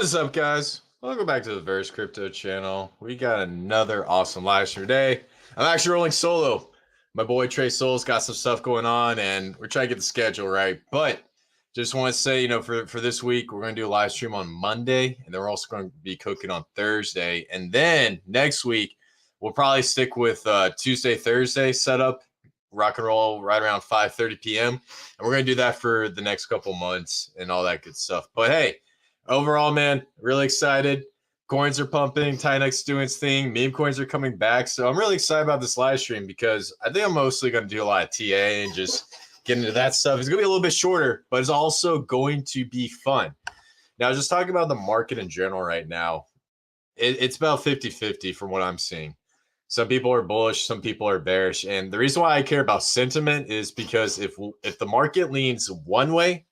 What is up, guys? Welcome back to the Verse Crypto channel. We got another awesome live stream today. I'm actually rolling solo. My boy Trey Souls got some stuff going on, and we're trying to get the schedule right. But just want to say, for this week, we're going to do a live stream on Monday, and then we're also going to be cooking on Thursday. And then next week, we'll probably stick with Tuesday, Thursday setup, rock and roll right around 5:30 p.m. And we're going to do that for the next couple months and all that good stuff. But hey, overall, man, really excited. Coins are pumping. TitanX doing its thing. Memecoins are coming back. So I'm really excited about this live stream because I think I'm mostly going to do a lot of TA and just get into that stuff. It's going to be a little bit shorter, but it's also going to be fun. Now, just talking about the market in general right now, it's about 50-50 from what I'm seeing. Some people are bullish, some people are bearish. And the reason why I care about sentiment is because if the market leans one way,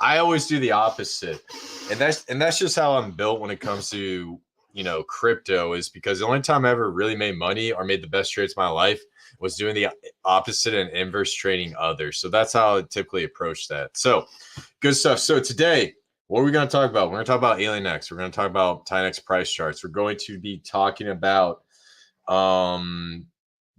I always do the opposite. And that's just how I'm built when it comes to, crypto, is because the only time I ever really made money or made the best trades of my life was doing the opposite and inverse trading others. So that's how I typically approach that. So good stuff. So today, what are we going to talk about? We're going to talk about TitanX. We're going to talk about TitanX price charts. We're going to be talking about the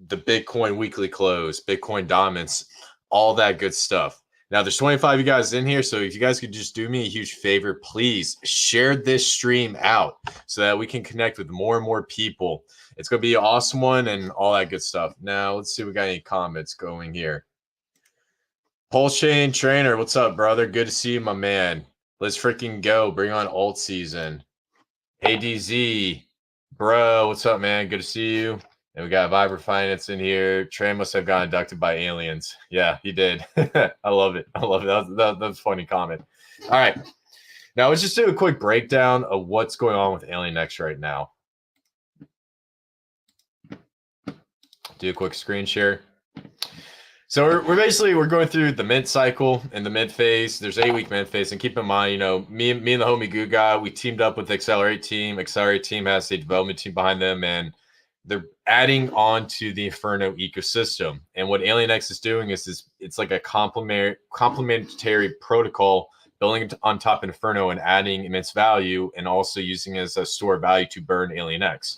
Bitcoin weekly close, Bitcoin dominance, all that good stuff. Now, there's 25 of you guys in here, so if you guys could just do me a huge favor, please share this stream out so that we can connect with more and more people. It's going to be an awesome one and all that good stuff. Now, let's see if we got any comments going here. Pulse Chain Trainer, what's up, brother? Good to see you, my man. Let's freaking go. Bring on alt season. ADZ, bro, what's up, man? Good to see you. And we got Viber Finance in here. Trey must have gotten abducted by aliens. Yeah, he did. I love it. I love it. That's a funny comment. All right. Now, let's just do a quick breakdown of what's going on with TitanX right now. Do a quick screen share. So we're going through the mint cycle and the mint phase. There's 8-week mint phase, and keep in mind, me and the homie Goo Guy, we teamed up with the Accelerate team. Accelerate team has a development team behind them, and they're adding on to the Inferno ecosystem. And what TitanX is doing is it's like a complementary protocol building on top of Inferno and adding immense value, and also using it as a store of value to burn TitanX.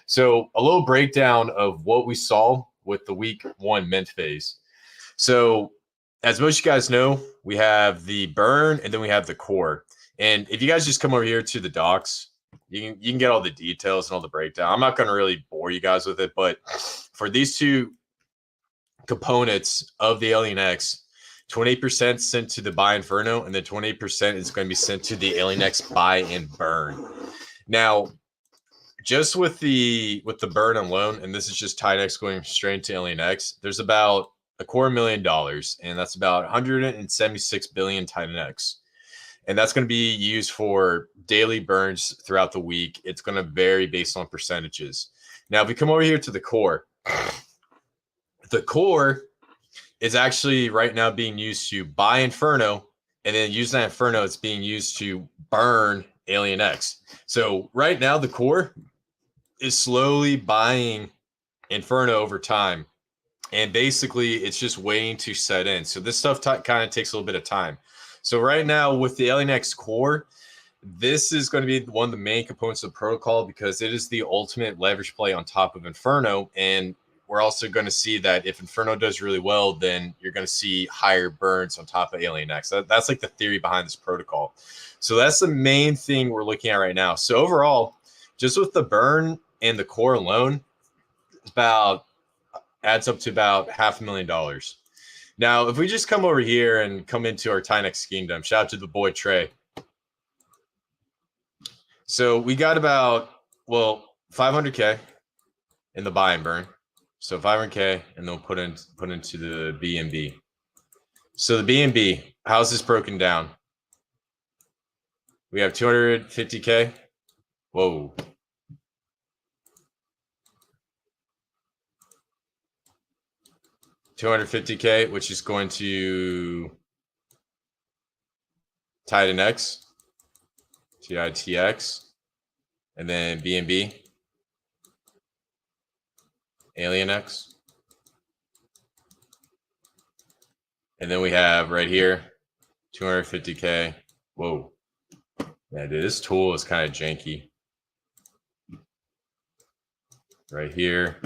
So a little breakdown of what we saw with the week 1 mint phase. So as most of you guys know, we have the burn and then we have the core. And if you guys just come over here to the docs, you can get all the details and all the breakdown. I'm not going to really bore you guys with it, but for these two components of the TitanX, 28% sent to the buy Inferno, and then 28% is going to be sent to the TitanX buy and burn. Now, just with the burn alone, and this is just TitanX going straight to TitanX, there's about $250,000, and that's about 176 billion TitanX. And that's going to be used for daily burns throughout the week. It's going to vary based on percentages. Now, if we come over here to the core is actually right now being used to buy Inferno, and then use that Inferno, it's being used to burn TitanX. So right now, the core is slowly buying Inferno over time. And basically, it's just waiting to set in. So this stuff kind of takes a little bit of time. So right now with the TitanX core, this is going to be one of the main components of the protocol because it is the ultimate leverage play on top of Inferno. And we're also going to see that if Inferno does really well, then you're going to see higher burns on top of TitanX. That's like the theory behind this protocol. So that's the main thing we're looking at right now. So overall, just with the burn and the core alone, adds up to about $500,000. Now, if we just come over here and come into our TitanX kingdom, shout out to the boy Trey. So we got about, 500K in the buy and burn. So 500K, and then we'll put into the BNB. So the BNB, how's this broken down? We have 250K. Whoa. $250K, which is going to TitanX, TITX, and then BNB, TitanX, and then we have right here 250K. Whoa. Yeah, dude, this tool is kind of janky. Right here.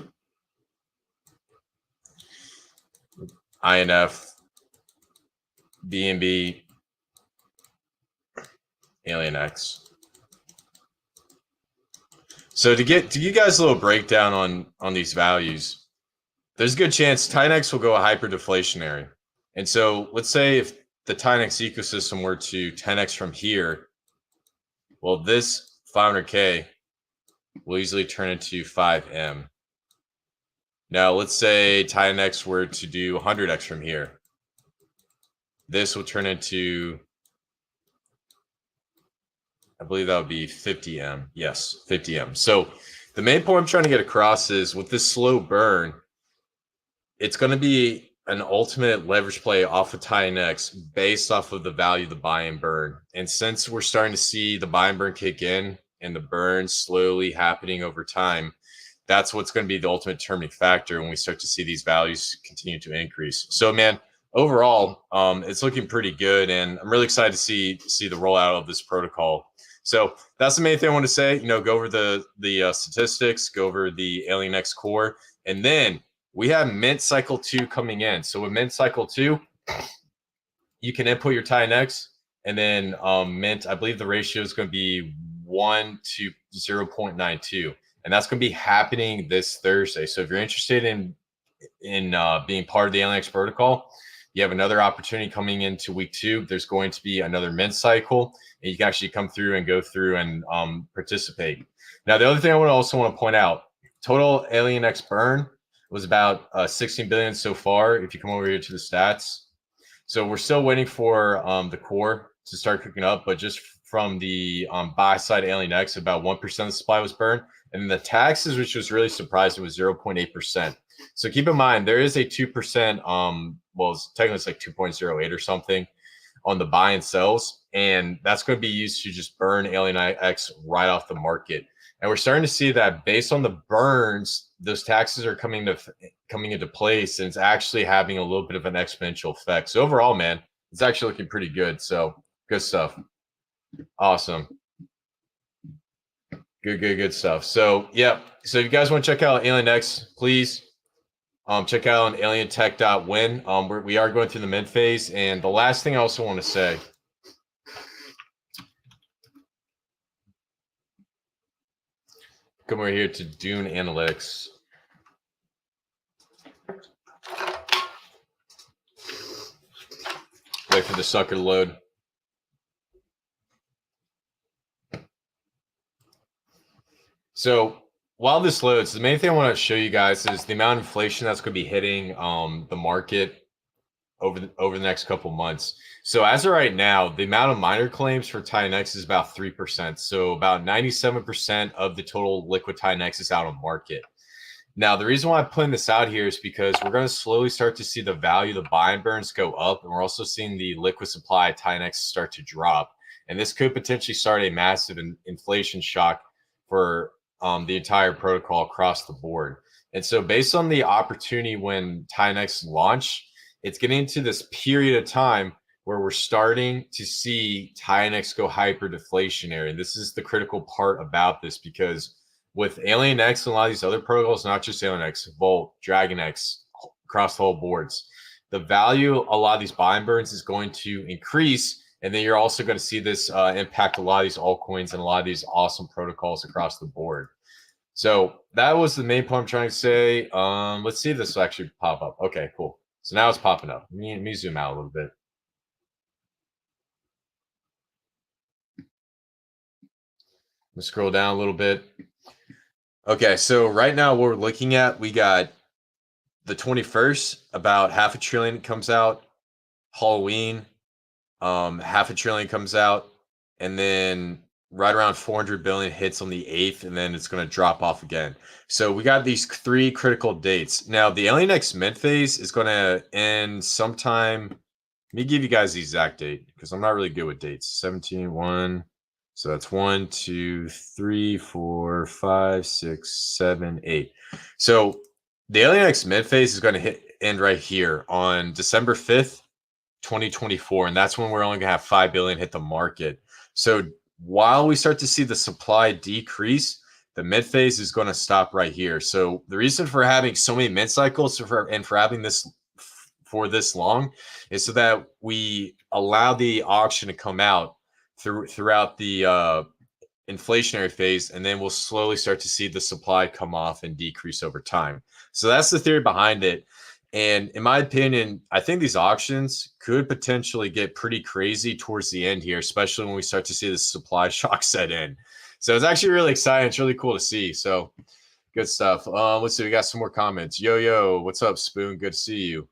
INF, BNB, Alien X. So to give you guys a little breakdown on these values, there's a good chance TitanX will go hyper deflationary. And so let's say if the TitanX ecosystem were to 10x from here, well, this 500K will easily turn into 5M. Now, let's say TitanX were to do 100x from here. This will turn into, I believe that would be 50M. Yes, 50M. So the main point I'm trying to get across is with this slow burn, it's going to be an ultimate leverage play off of TitanX based off of the value of the buy and burn. And since we're starting to see the buy and burn kick in and the burn slowly happening over time, that's what's going to be the ultimate determining factor when we start to see these values continue to increase. So, man, overall, it's looking pretty good, and I'm really excited to see the rollout of this protocol. So that's the main thing I want to say. You know, go over the statistics, go over the Alien X core, and then we have Mint Cycle 2 coming in. So with Mint Cycle 2, you can input your TitanX, and then Mint, I believe the ratio is going to be 1 to 0.92. And that's going to be happening this Thursday. So if you're interested in being part of the Alien X protocol, you have another opportunity coming into week 2. There's going to be another Mint cycle, and you can actually come through and go through and participate. Now, the other thing I also want to point out, total Alien X burn was about 16 billion so far. If you come over here to the stats, so we're still waiting for the core to start cooking up, but just from the buy side Alien X, about 1% of the supply was burned, and then the taxes, which was really surprising, was 0.8%. So keep in mind there is a 2%. Well, it's technically it's like 2.08 or something on the buy and sells, and that's going to be used to just burn Alien X right off the market. And we're starting to see that based on the burns, those taxes are coming into place, and it's actually having a little bit of an exponential effect. So overall, man, it's actually looking pretty good. So good stuff. Awesome. Good stuff. So yeah. So if you guys want to check out Alien X, please check out on alientech.win. We are going through the mint phase. And the last thing I also want to say, come over here to Dune Analytics. Wait for the sucker to load. So while this loads, the main thing I want to show you guys is the amount of inflation that's going to be hitting the market over the next couple months. So as of right now, the amount of miner claims for TitanX is about 3%. So about 97% of the total liquid TitanX is out on market. Now, the reason why I'm putting this out here is because we're going to slowly start to see the value of the buy and burns go up, and we're also seeing the liquid supply of TitanX start to drop. And this could potentially start a massive inflation shock for the entire protocol across the board. And so based on the opportunity when TitanX launch, it's getting into this period of time where we're starting to see TitanX go hyper deflationary. And this is the critical part about this, because with Alien X and a lot of these other protocols, not just Alien X, Volt, Dragon X, across the whole boards, the value a lot of these buy and burns is going to increase. And then you're also going to see this impact a lot of these altcoins and a lot of these awesome protocols across the board. So that was the main point I'm trying to say. Let's see if this will actually pop up. Okay, cool. So now it's popping up. Let me zoom out a little bit. Let's scroll down a little bit. Okay, so right now what we're looking at, we got the 21st, about $500 billion comes out. Halloween, $500 billion comes out, and then right around 400 billion hits on the 8th, and then it's going to drop off again. So we got these 3 critical dates. Now, the Alien X mint phase is going to end sometime. Let me give you guys the exact date because I'm not really good with dates. 17-1. So that's 1, 2, 3, 4, 5, 6, 7, 8. So the Alien X mint phase is going to end right here on December 5th, 2024. And that's when we're only going to have 5 billion hit the market. So while we start to see the supply decrease, the mid phase is going to stop right here. So the reason for having so many mid cycles and for having this for this long is so that we allow the auction to come out throughout the inflationary phase, and then we'll slowly start to see the supply come off and decrease over time. So that's the theory behind it. And in my opinion, I think these auctions could potentially get pretty crazy towards the end here, especially when we start to see the supply shock set in. So it's actually really exciting. It's really cool to see. So good stuff. Let's see. We got some more comments. Yo, what's up, Spoon? Good to see you.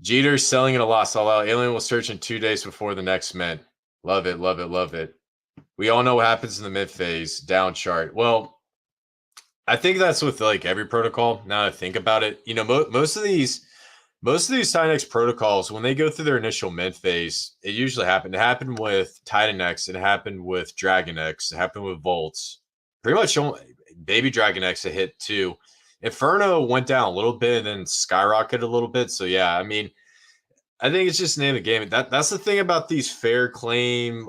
Jeter selling at a loss. All out. Alien will search in 2 days before the next mint. Love it, love it, love it. We all know what happens in the mid phase down chart. Well, I think that's with like every protocol. Now that I think about it, you know, most of these TitanX protocols, when they go through their initial mid phase, it usually happened. It happened with TitanX. It happened with DragonX. It happened with Volts. Pretty much, Baby DragonX it hit too. Inferno went down a little bit and then skyrocketed a little bit. So yeah, I mean, I think it's just the name of the game. That's the thing about these fair claim,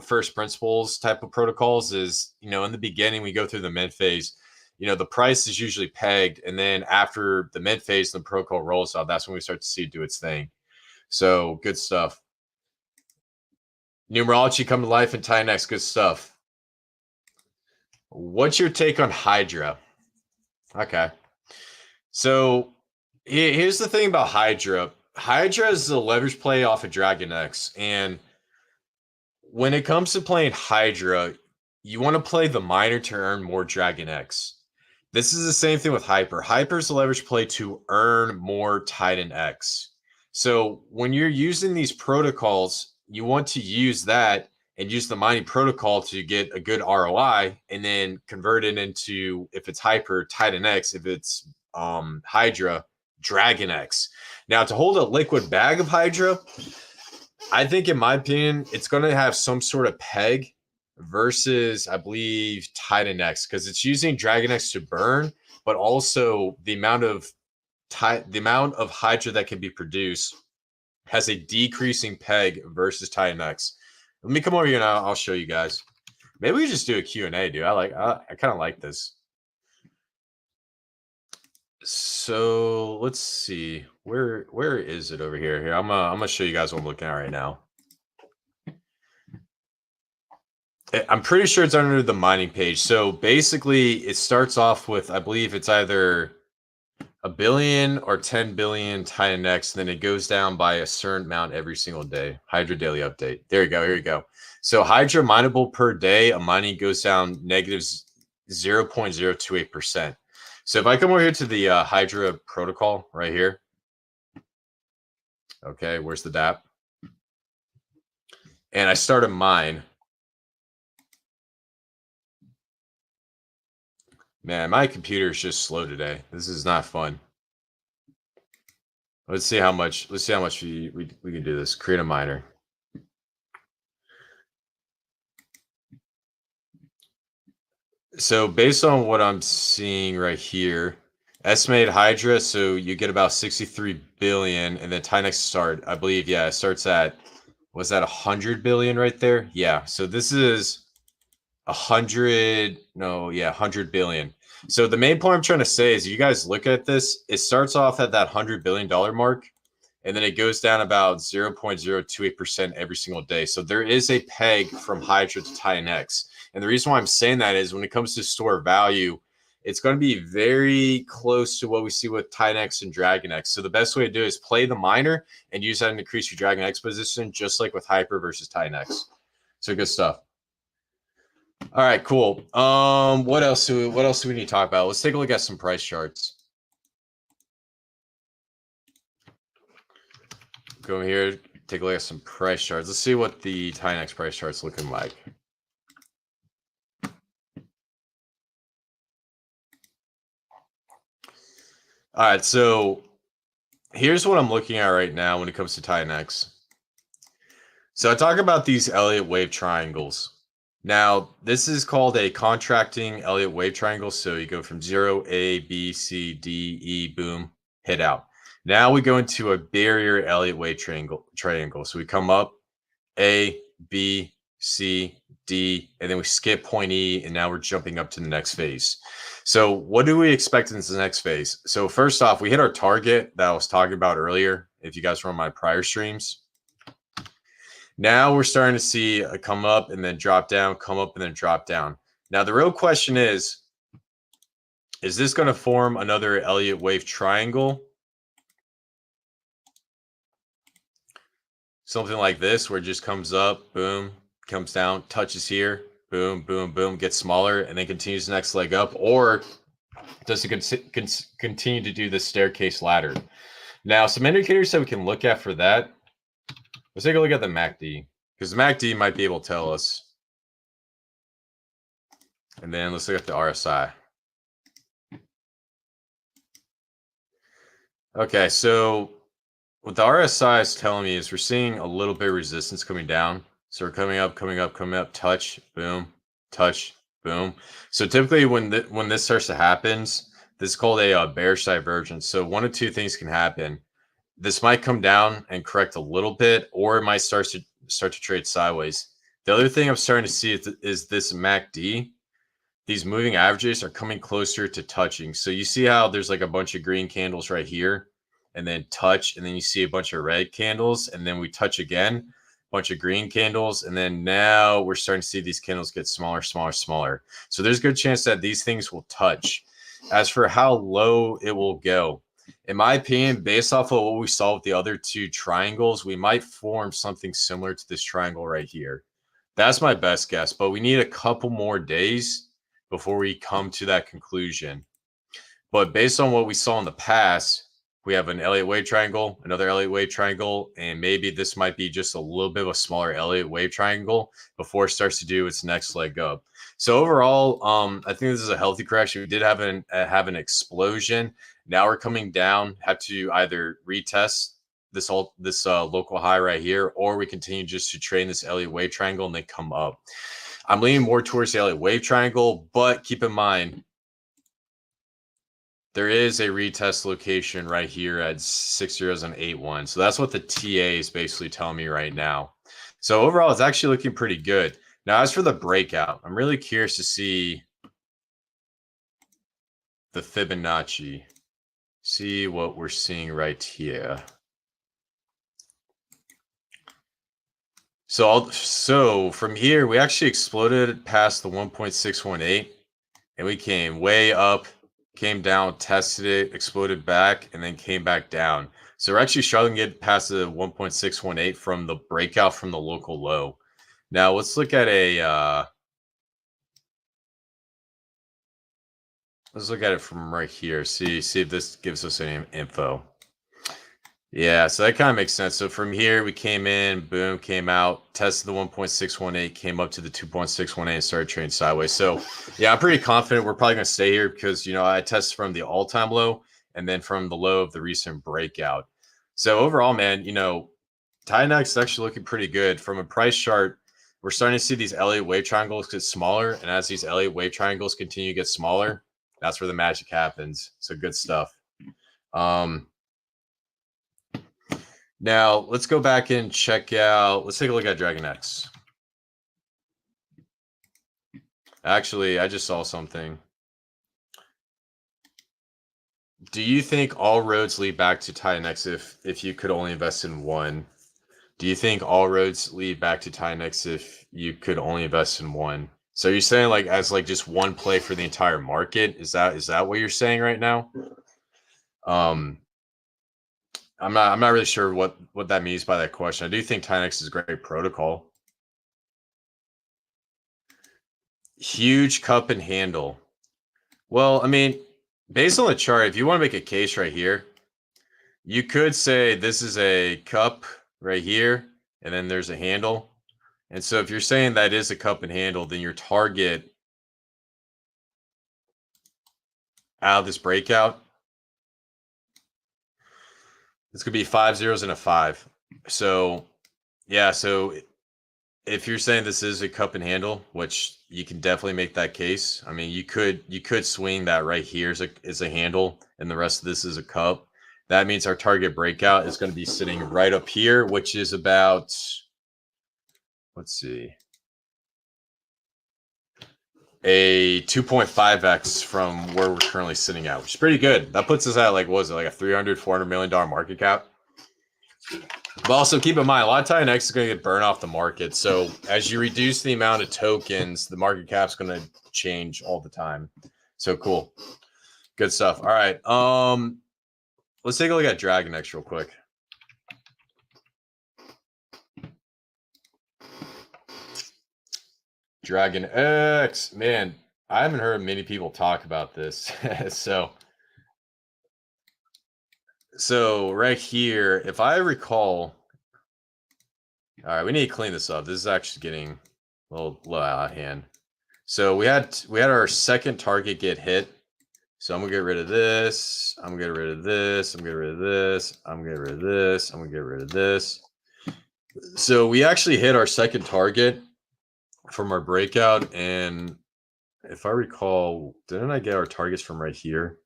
first principles type of protocols is, you know, in the beginning we go through the mid phase, you know, the price is usually pegged, and then after the mid phase, the protocol rolls out. That's when we start to see it do its thing. So good stuff. Numerology come to life in TitanX. Good stuff. What's your take on Hydra? Okay. So here's the thing about Hydra. Hydra is a leverage play off of DragonX, and when it comes to playing Hydra, you want to play the miner to earn more DragonX. This is the same thing with Hyper. Hyper is a leverage play to earn more TitanX. So when you're using these protocols, you want to use that and use the mining protocol to get a good ROI, and then convert it into, if it's Hyper, TitanX, if it's Hydra, DragonX. Now, to hold a liquid bag of Hydra, I think, in my opinion, it's going to have some sort of peg versus, I believe, TitanX, because it's using DragonX to burn, but also the amount of Hydra that can be produced has a decreasing peg versus TitanX. Let me come over here and I'll show you guys. Maybe we just do a Q&A, dude. I kind of like this. So let's see. Where is it over here? Here, I'm gonna show you guys what I'm looking at right now. I'm pretty sure it's under the mining page. So basically, it starts off with, I believe it's either 1 billion or 10 billion TitanX, and then it goes down by a certain amount every single day. Hydra daily update. There you go. Here you go. So Hydra mineable per day, a mining goes down negative 0.028%. So if I come over here to the Hydra protocol right here. Okay, where's the DApp? And I start a mine. Man, my computer is just slow today. This is not fun. Let's see how much we can do this. Create a miner. So based on what I'm seeing right here, estimated Hydra, so you get about 63 billion, and then TitanX start, I believe, yeah, it starts at, was that 100 billion right there? Yeah, so this is 100 billion. So the main point I'm trying to say is, you guys look at this, it starts off at that $100 billion mark, and then it goes down about 0.028% every single day. So there is a peg from Hydra to TitanX. And the reason why I'm saying that is, when it comes to store value, it's going to be very close to what we see with TitanX and DragonX. So the best way to do it is play the miner and use that to increase your DragonX position, just like with Hyper versus TitanX. So good stuff. All right, cool. What else do we need to talk about? Let's take a look at some price charts. Go here, take a look at some price charts. Let's see what the TitanX price chart's looking like. All right, so here's what I'm looking at right now when it comes to TitanX. So I talk about these Elliott wave triangles. Now, this is called a contracting Elliott wave triangle. So you go from 0, A, B, C, D, E, boom, hit out. Now we go into a barrier Elliott wave triangle. So we come up, A, B, C, D, and then we skip point E, and now we're jumping up to the next phase. So what do we expect in this next phase? So first off, we hit our target that I was talking about earlier. If you guys were on my prior streams, now we're starting to see a come up and then drop down, come up and then drop down. Now the real question is this going to form another Elliott wave triangle? Something like this, where it just comes up, boom, comes down, touches here, boom, boom, boom, gets smaller, and then continues the next leg up? Or does it continue to do the staircase ladder? Now, some indicators that we can look at for that. Let's take a look at the MACD, because the MACD might be able to tell us. And then let's look at the RSI. Okay, so what the RSI is telling me is we're seeing a little bit of resistance coming down. So we're coming up, coming up, coming up, touch, boom, touch, boom. So typically when this starts to happen, this is called a bearish divergence. So one of two things can happen. This might come down and correct a little bit, or it might start to trade sideways. The other thing I'm starting to see is this MACD. These moving averages are coming closer to touching. So you see how there's like a bunch of green candles right here, and then touch, and then you see a bunch of red candles, and then we touch again, bunch of green candles, and then now we're starting to see these candles get smaller, smaller, smaller. So there's a good chance that these things will touch. As for how low it will go, in my opinion, based off of what we saw with the other two triangles, we might form something similar to this triangle right here. That's my best guess, but we need a couple more days before we come to that conclusion. But based on what we saw in the past, we have an Elliott wave triangle, another Elliott wave triangle, and maybe this might be just a little bit of a smaller Elliott wave triangle before it starts to do its next leg up. So overall, I think this is a healthy correction. We did have an explosion. Now we're coming down, have to either retest this local high right here, or we continue just to trade this Elliott wave triangle and then come up. I'm leaning more towards the Elliott wave triangle, but keep in mind, there is a retest location right here at 6.081. So that's what the TA is basically telling me right now. So overall, it's actually looking pretty good. Now, as for the breakout, I'm really curious to see the Fibonacci. See what we're seeing right here. So from here, we actually exploded past the 1.618, and we came way up, came down, tested it, exploded back, and then came back down. So we're actually struggling to get past the 1.618 from the breakout from the local low. Now let's look at let's look at it from right here. See if this gives us any info. Yeah, so that kind of makes sense. So from here, we came in, boom, came out, tested the 1.618, came up to the 2.618, and started trading sideways. So yeah, I'm pretty confident we're probably going to stay here because, you know, I tested from the all-time low and then from the low of the recent breakout. So overall, man, you know, TitanX is actually looking pretty good. From a price chart, we're starting to see these Elliott wave triangles get smaller. And as these Elliott wave triangles continue to get smaller, that's where the magic happens. So good stuff. Now, let's go back and check out, let's take a look at DragonX. Actually, I just saw something. Do you think all roads lead back to TitanX if you could only invest in one? Do you think all roads lead back to TitanX if you could only invest in one? So you're saying like as like just one play for the entire market? Is that what you're saying right now? I'm not really sure what that means by that question. I do think TitanX is a great protocol. Huge cup and handle. Well, I mean, based on the chart, if you want to make a case right here, you could say this is a cup right here, and then there's a handle. And so if you're saying that is a cup and handle, then your target out of this breakout, this could be 5 zeros and a 5. So yeah, so if you're saying this is a cup and handle, which you can definitely make that case. I mean, you could swing that right here as a handle, and the rest of this is a cup. That means our target breakout is going to be sitting right up here, which is about let's see, a 2.5x from where we're currently sitting at, which is pretty good. That puts us at like, what was it, like a $300-400 million market cap? But also keep in mind, a lot of TitanX is going to get burned off the market. So as you reduce the amount of tokens, the market cap's going to change all the time. So cool. Good stuff. All right. Let's take a look at DragonX real quick. DragonX, man, I haven't heard many people talk about this. So right here, if I recall, all right, we need to clean this up. This is actually getting a little out of hand. So we had our second target get hit. So I'm gonna get rid of this. I'm gonna get rid of this. I'm gonna get rid of this. I'm gonna get rid of this. I'm gonna get rid of this. So we actually hit our second target from our breakout, and if I recall, didn't I get our targets from right here?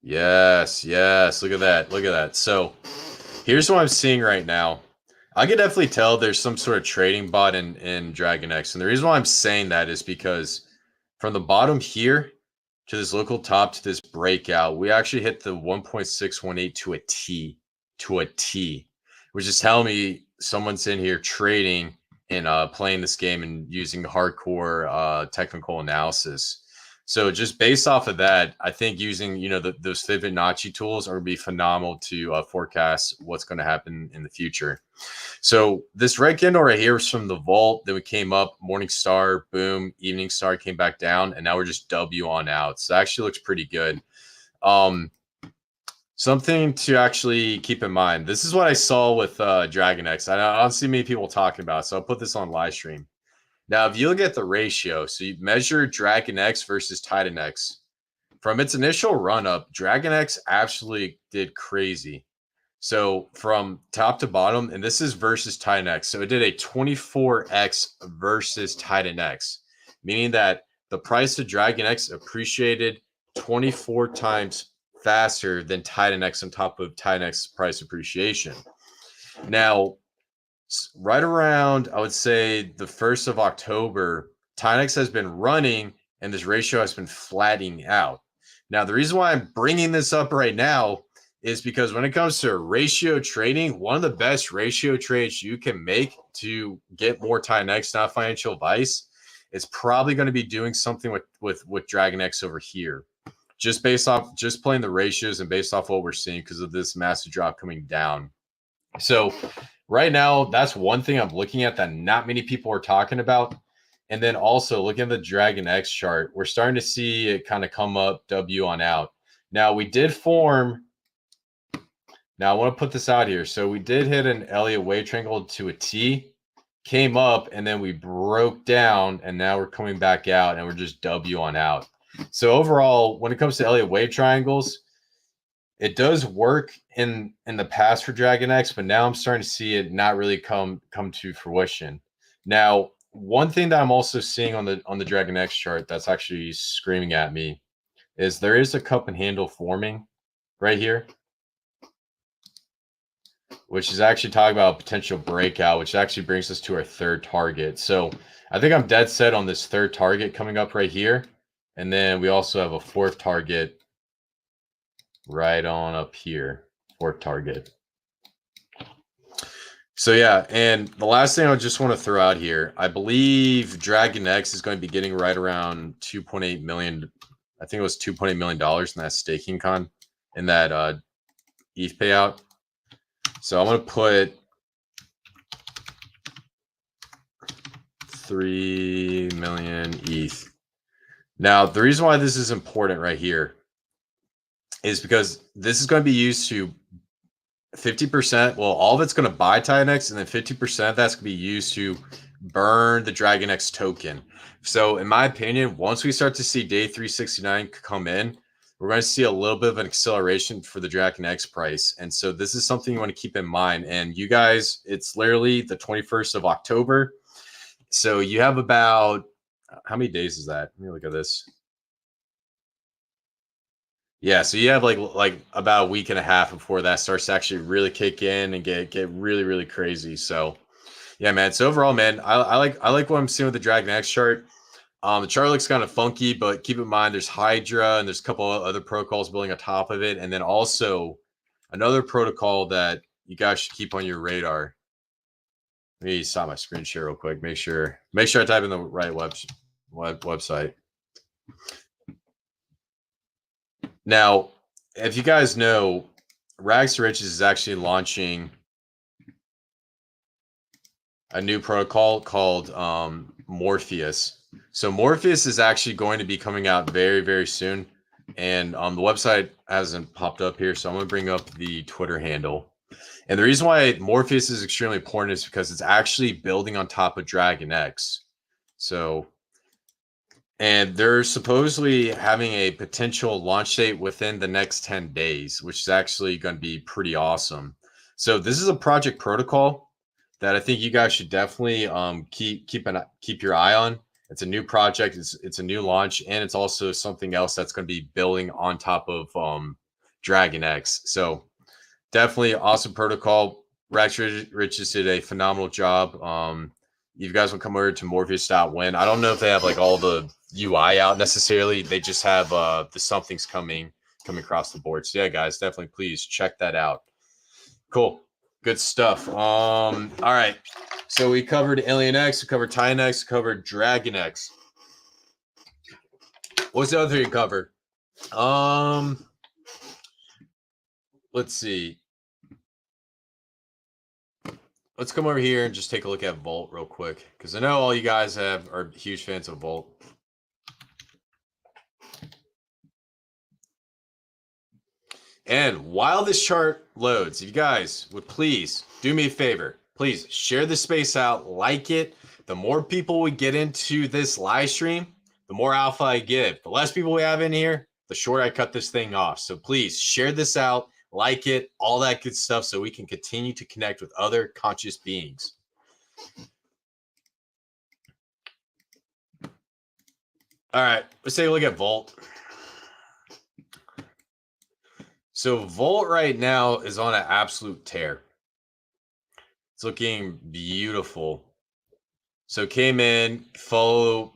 Yes, look at that. So here's what I'm seeing right now. I can definitely tell there's some sort of trading bot in DragonX, and the reason why I'm saying that is because from the bottom here to this local top to this breakout, we actually hit the 1.618 to a T, which is telling me someone's in here trading and playing this game and using hardcore technical analysis. So just based off of that, I think using those Fibonacci tools are going to be phenomenal to forecast what's going to happen in the future. So this red candle right here was from the vault. Then we came up, morning star, boom, evening star, came back down, and now we're just W on out. So it actually looks pretty good. Something to actually keep in mind. This is what I saw with DragonX. I don't see many people talking about it, so I'll put this on live stream. Now, if you look at the ratio, so you measure DragonX versus TitanX. From its initial run up, DragonX actually did crazy. So from top to bottom, and this is versus TitanX. So it did a 24x versus TitanX, meaning that the price of DragonX appreciated 24 times faster than TitanX on top of TitanX's price appreciation. Now, right around, I would say the 1st of October, TitanX has been running and this ratio has been flattening out. Now, the reason why I'm bringing this up right now is because when it comes to ratio trading, one of the best ratio trades you can make to get more TitanX, not financial advice, is probably going to be doing something with DragonX over here. Just based off, just playing the ratios and based off what we're seeing because of this massive drop coming down. So right now, that's one thing I'm looking at that not many people are talking about. And then also looking at the DragonX chart, we're starting to see it kind of come up W on out. Now we did form. Now I want to put this out here. So we did hit an Elliott wave triangle to a T, came up, and then we broke down, and now we're coming back out, and we're just W on out. So overall, when it comes to Elliott wave triangles, it does work in the past for DragonX, but now I'm starting to see it not really come to fruition. Now, one thing that I'm also seeing on the DragonX chart that's actually screaming at me is there is a cup and handle forming right here, which is actually talking about a potential breakout, which actually brings us to our third target. So I think I'm dead set on this third target coming up right here. And then we also have a fourth target right on up here, fourth target. So yeah, and the last thing I just want to throw out here, I believe DragonX is going to be getting right around 2.8 million. I think it was $2.8 million in that staking con, in that ETH payout. So I'm going to put 3 million ETH. Now, the reason why this is important right here is because this is going to be used to 50%. Well, all of it's going to buy TitanX, and then 50% of that's going to be used to burn the DragonX token. So, in my opinion, once we start to see day 369 come in, we're going to see a little bit of an acceleration for the DragonX price. And so, this is something you want to keep in mind. And you guys, it's literally the 21st of October. So, you have about, how many days is that? Let me look at this. Yeah, so you have like about a week and a half before that starts to actually really kick in and get really really crazy. So yeah, man. So overall, man, I like what I'm seeing with the Dragon X chart. The chart looks kind of funky, but keep in mind there's Hydra and there's a couple of other protocols building on top of it, and then also another protocol that you guys should keep on your radar. Let me stop my screen share real quick. Make sure I type in the right website. Now, if you guys know, Rags to Riches is actually launching a new protocol called Morpheus. So Morpheus is actually going to be coming out very, very soon. And the website hasn't popped up here, so I'm going to bring up the Twitter handle. And the reason why Morpheus is extremely important is because it's actually building on top of Dragon X. So, and they're supposedly having a potential launch date within the next 10 days, which is actually going to be pretty awesome. So this is a project protocol that I think you guys should definitely keep your eye on. It's a new project, it's a new launch, and it's also something else that's going to be building on top of Dragon X. So definitely awesome protocol. Rex Riches did a phenomenal job. You guys will come over to Morpheus.win. I don't know if they have like all the UI out necessarily. They just have the something's coming across the board. So yeah, guys, definitely please check that out. Cool. Good stuff. All right. So we covered Alien X, we covered TitanX, we covered Dragon X. What's the other thing you covered? Let's see. Let's come over here and just take a look at Volt real quick, because I know all you guys are huge fans of Volt. And while this chart loads, if you guys would please do me a favor, please share the space out, like it. The more people we get into this live stream, the more alpha I give. The less people we have in here, the shorter I cut this thing off. So please share this out, like it, all that good stuff, so we can continue to connect with other conscious beings. All right, let's take a look at Volt. So Volt right now is on an absolute tear. It's looking beautiful. So came in, followed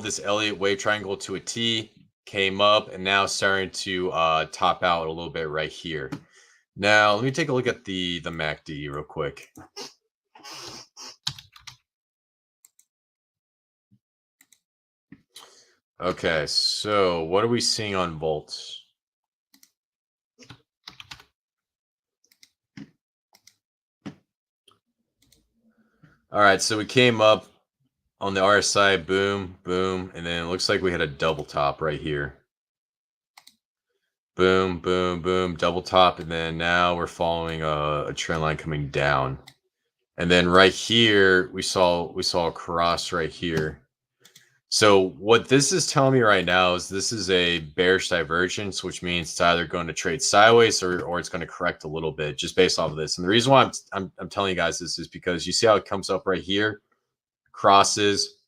this Elliott wave triangle to a T, came up, and now starting to top out a little bit right here. Now let me take a look at the MACD real quick. Okay, so what are we seeing on Volt? All right, so we came up on the RSI, boom, boom, and then it looks like we had a double top right here. Boom, boom, boom, double top, and then now we're following a trend line coming down. And then right here, we saw a cross right here. So what this is telling me right now is this is a bearish divergence, which means it's either going to trade sideways or it's going to correct a little bit just based off of this. And the reason why I'm telling you guys this is because you see how it comes up right here, crosses,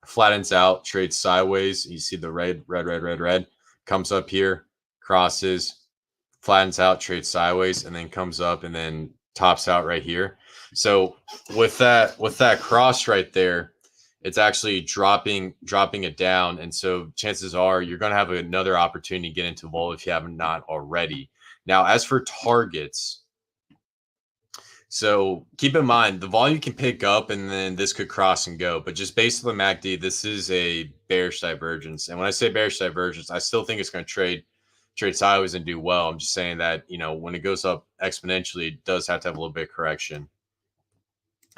flattens out, trades sideways. You see the red comes up here, crosses, flattens out, trades sideways, and then comes up and then tops out right here. So with that cross right there, it's actually dropping it down. And so chances are you're going to have another opportunity to get into Volt if you haven't not already. Now, as for targets, so keep in mind the volume can pick up and then this could cross and go, but just based on the MACD, this is a bearish divergence. And when I say bearish divergence, I still think it's going to trade sideways and do well. I'm just saying that, you know, when it goes up exponentially, it does have to have a little bit of correction.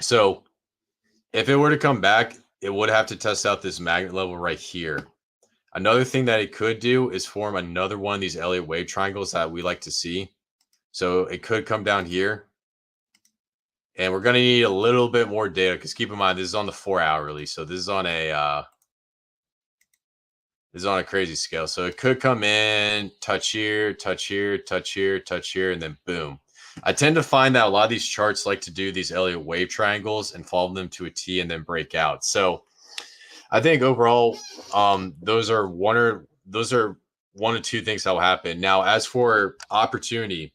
So if it were to come back, it would have to test out this magnet level right here. Another thing that it could do is form another one of these Elliott wave triangles that we like to see. So it could come down here. And we're going to need a little bit more data because keep in mind, this is on the 4-hourly. So this is on a crazy scale. So it could come in, touch here, touch here, touch here, touch here, and then boom. I tend to find that a lot of these charts like to do these Elliott wave triangles and follow them to a T and then break out. So I think overall, those are one of two things that will happen. Now, as for opportunity,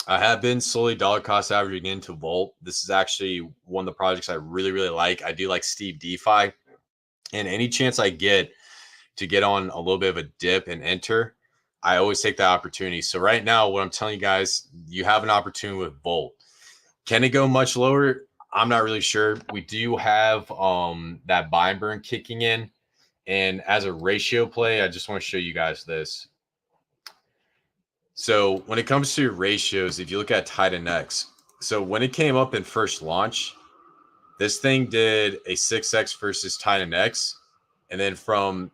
I have been slowly dollar cost averaging into Volt. This is actually one of the projects I really, really like. I do like Steve DeFi, and any chance I get to get on a little bit of a dip and enter, I always take that opportunity. So right now, what I'm telling you guys, you have an opportunity with Volt. Can it go much lower? I'm not really sure. We do have that buy and burn kicking in. And as a ratio play, I just want to show you guys this. So when it comes to ratios, if you look at TitanX, so when it came up in first launch, this thing did a 6x versus TitanX. And then from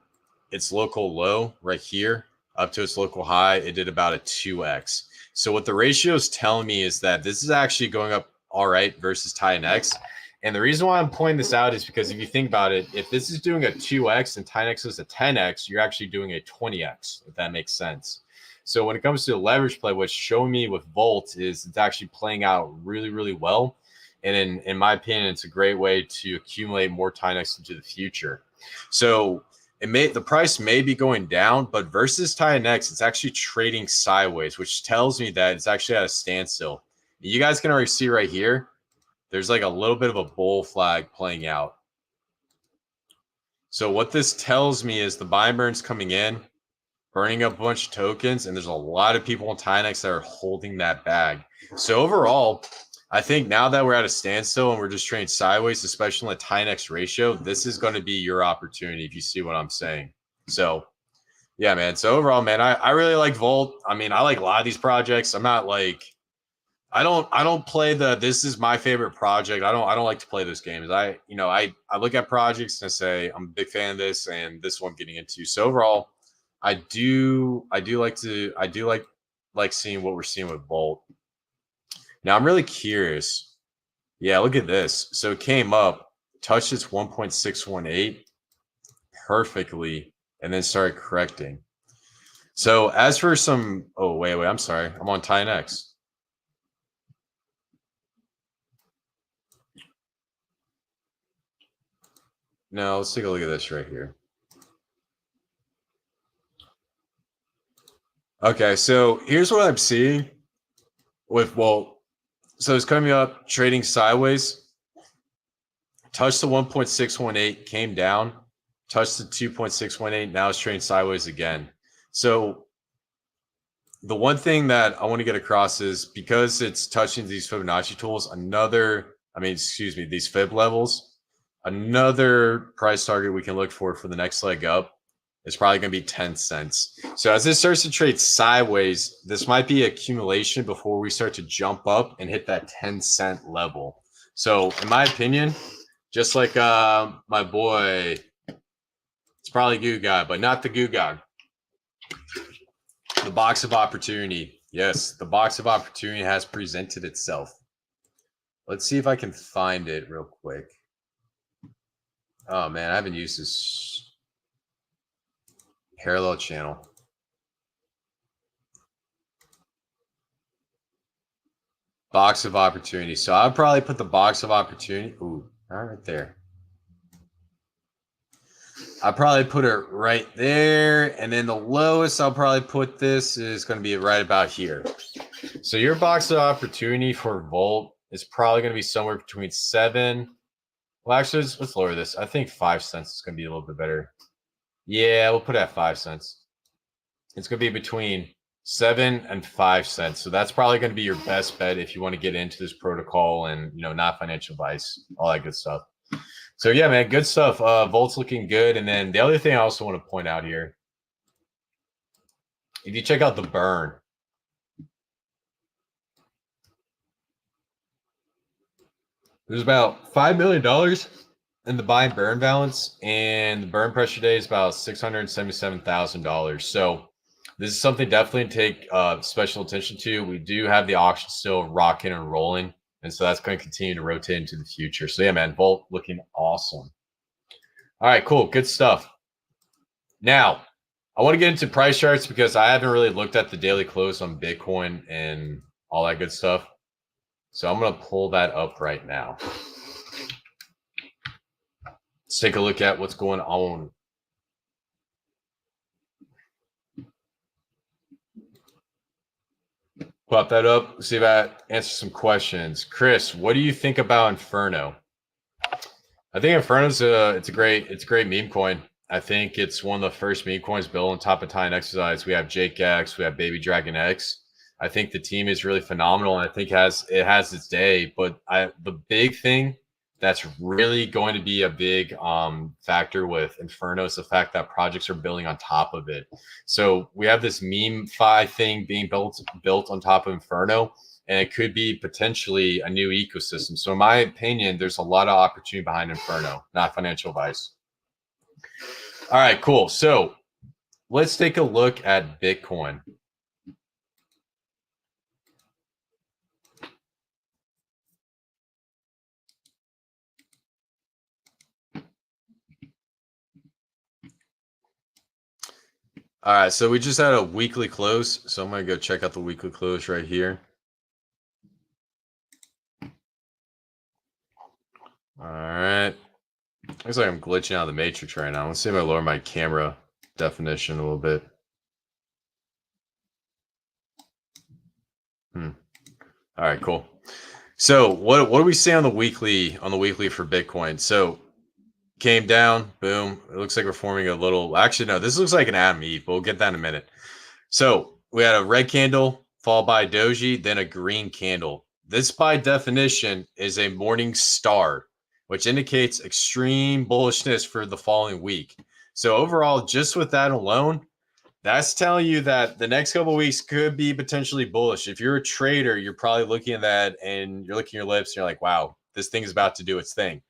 its local low right here up to its local high, it did about a 2x. So what the ratio is telling me is that this is actually going up all right versus TitanX. And the reason why I'm pointing this out is because if you think about it, if this is doing a 2x and TitanX is a 10x, you're actually doing a 20x, if that makes sense. So when it comes to the leverage play, what's showing me with Volt is it's actually playing out really, really well. And in my opinion, it's a great way to accumulate more TitanX into the future. So the price may be going down, but versus TitanX, it's actually trading sideways, which tells me that it's actually at a standstill. You guys can already see right here, there's like a little bit of a bull flag playing out. So what this tells me is the buy and burn's coming in, burning up a bunch of tokens, and there's a lot of people on TitanX that are holding that bag. So overall, I think now that we're at a standstill and we're just trading sideways, especially in the TitanX ratio, this is going to be your opportunity if you see what I'm saying. So yeah, man. So overall, man, I really like Volt. I mean, I like a lot of these projects. I'm not like I don't play this is my favorite project. I don't like to play those games. I look at projects and I say I'm a big fan of this and this one I'm getting into. So overall, I do like seeing what we're seeing with Volt. Now I'm really curious. Yeah, look at this. So it came up, touched its 1.618 perfectly, and then started correcting. So as for some, oh wait, I'm sorry, I'm on TitanX. No, let's take a look at this right here. Okay, so here's what I'm seeing with so it's coming up trading sideways, touched the 1.618, came down, touched the 2.618, now it's trading sideways again. So the one thing that I want to get across is because it's touching these Fibonacci tools, these fib levels, another price target we can look for the next leg up is probably going to be 10 cents. So as this starts to trade sideways, this might be accumulation before we start to jump up and hit that 10-cent level. So in my opinion, just like my boy, it's probably Goo Guy, but not the Goo Guy. The box of opportunity. Yes, the box of opportunity has presented itself. Let's see if I can find it real quick. Oh man, I haven't used this parallel channel. Box of opportunity. So I'll probably put the box of opportunity. Ooh, right there. I'll probably put it right there. And then the lowest I'll probably put this is going to be right about here. So your box of opportunity for Volt is probably going to be somewhere between 7. Well, actually, let's lower this. I think 5 cents is going to be a little bit better. Yeah, we'll put it at 5 cents. It's going to be between 7 and 5 cents. So that's probably going to be your best bet if you want to get into this protocol and, not financial advice, all that good stuff. So yeah, man, good stuff. Volt's looking good. And then the other thing I also want to point out here, if you check out the burn, there's about $5 million in the buy and burn balance, and the burn pressure day is about $677,000. So this is something definitely to take special attention to. We do have the auction still rocking and rolling, and so that's going to continue to rotate into the future. So yeah, man, Volt looking awesome. All right, cool, good stuff. Now, I want to get into price charts because I haven't really looked at the daily close on Bitcoin and all that good stuff. So I'm going to pull that up right now. Let's take a look at what's going on. pop that up. Let's see if I answer some questions. Chris, what do you think about Inferno? I think Inferno's it's a great meme coin. I think it's one of the first meme coins built on top of TitanX. We have Jake X, we have Baby Dragon X. I think the team is really phenomenal, and I think it has its day. But the big thing that's really going to be a big factor with Inferno is the fact that projects are building on top of it. So we have this meme-fi thing being built on top of Inferno, and it could be potentially a new ecosystem. So in my opinion, there's a lot of opportunity behind Inferno, not financial advice. All right, cool. So let's take a look at Bitcoin. All right, so we just had a weekly close. So I'm going to go check out the weekly close right here. All right. Looks like I'm glitching out of the matrix right now. Let's see if I lower my camera definition a little bit. All right, cool. So what do we see on the weekly for Bitcoin? So came down, boom. It looks like we're forming a little. Actually, no, this looks like an Adam Eve, but we'll get that in a minute. So we had a red candle followed by a doji, then a green candle. This, by definition, is a morning star, which indicates extreme bullishness for the following week. So overall, just with that alone, that's telling you that the next couple of weeks could be potentially bullish. If you're a trader, you're probably looking at that and you're licking your lips. And you're like, wow, this thing is about to do its thing.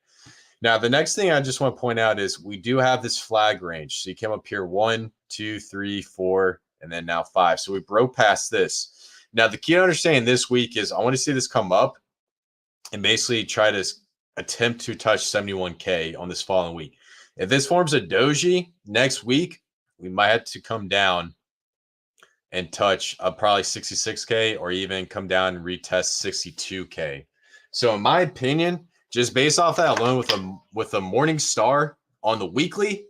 Now, the next thing I just want to point out is we do have this flag range. So you came up here 1, 2, 3, 4, and then now 5. So we broke past this. Now, the key to understanding this week is I want to see this come up and basically try to attempt to touch 71K on this following week. If this forms a doji next week, we might have to come down and touch probably 66K or even come down and retest 62K. So in my opinion, just based off that alone with a morning star on the weekly,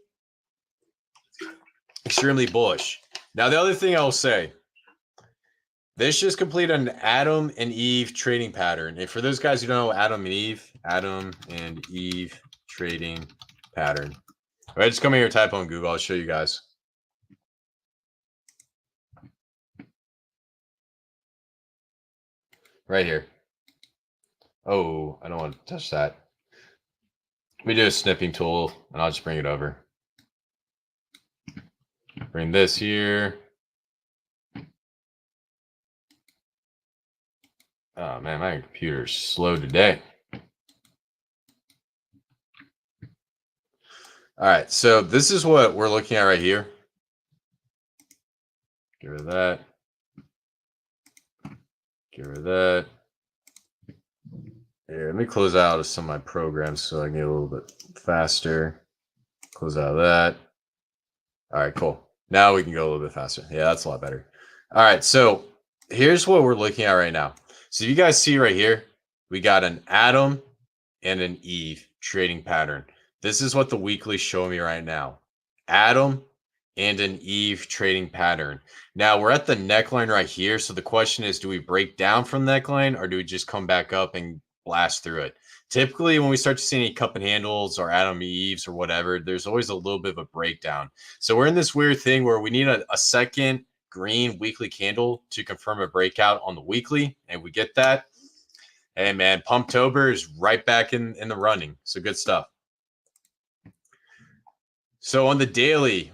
extremely bullish. Now, the other thing I will say, this just completed an Adam and Eve trading pattern. And for those guys who don't know Adam and Eve trading pattern. All right, just come here, type on Google. I'll show you guys. Right here. Oh, I don't want to touch that. We do a snipping tool, and I'll just bring it over. Bring this here. Oh, man, my computer's slow today. All right, so this is what we're looking at right here. Get rid of that. Get rid of that. Here, let me close out of some of my programs so I can get a little bit faster. Close out of that. All right, cool. Now we can go a little bit faster. Yeah, that's a lot better. All right, so here's what we're looking at right now. So you guys see right here, we got an Adam and an Eve trading pattern. This is what the weekly is showing me right now. Adam and an Eve trading pattern. Now we're at the neckline right here. So the question is, do we break down from the neckline or do we just come back up and blast through it? Typically, when we start to see any cup and handles or Adam Eves or whatever, there's always a little bit of a breakdown. So we're in this weird thing where we need a second green weekly candle to confirm a breakout on the weekly, and we get that. Hey, man, Pumptober is right back in the running. So good stuff. So on the daily,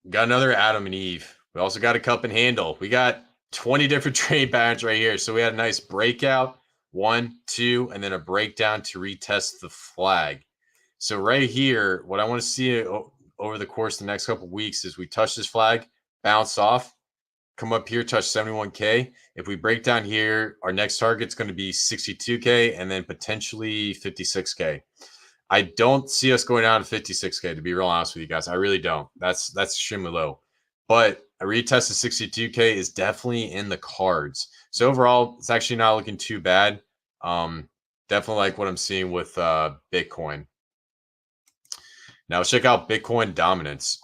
got another Adam and Eve. We also got a cup and handle. We got 20 different trade patterns right here. So we had a nice breakout. 1, 2, and then a breakdown to retest the flag. So right here, what I want to see over the course of the next couple of weeks is we touch this flag, bounce off, come up here, touch 71K. If we break down here, our next target is going to be 62K and then potentially 56K. I don't see us going down to 56K, to be real honest with you guys. I really don't. That's extremely low. But a retest of 62K is definitely in the cards. So overall, it's actually not looking too bad. Definitely like what I'm seeing with Bitcoin. Now check out Bitcoin dominance.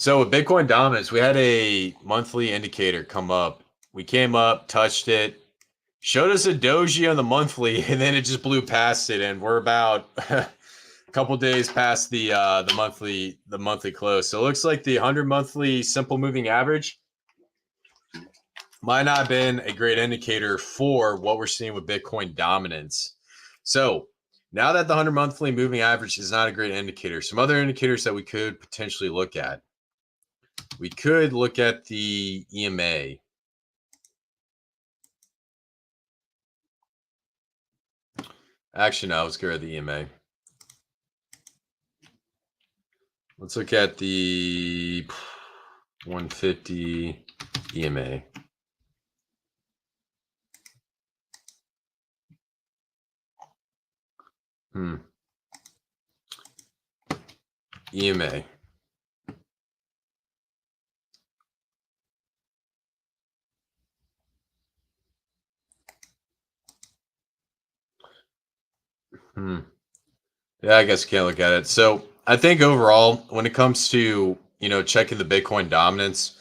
So with Bitcoin dominance, we had a monthly indicator come up. We came up, touched it, showed us a doji on the monthly, and then it just blew past it. And we're about a couple days past the monthly close. So it looks like the 100 monthly simple moving average might not have been a great indicator for what we're seeing with Bitcoin dominance. So now that the 100 monthly moving average is not a great indicator, some other indicators that we could potentially look at. We could look at the EMA. Actually, no, let's get rid of the EMA. Let's look at the 150 EMA. EMA. Yeah, I guess you can't look at it. So I think overall, when it comes to, checking the Bitcoin dominance,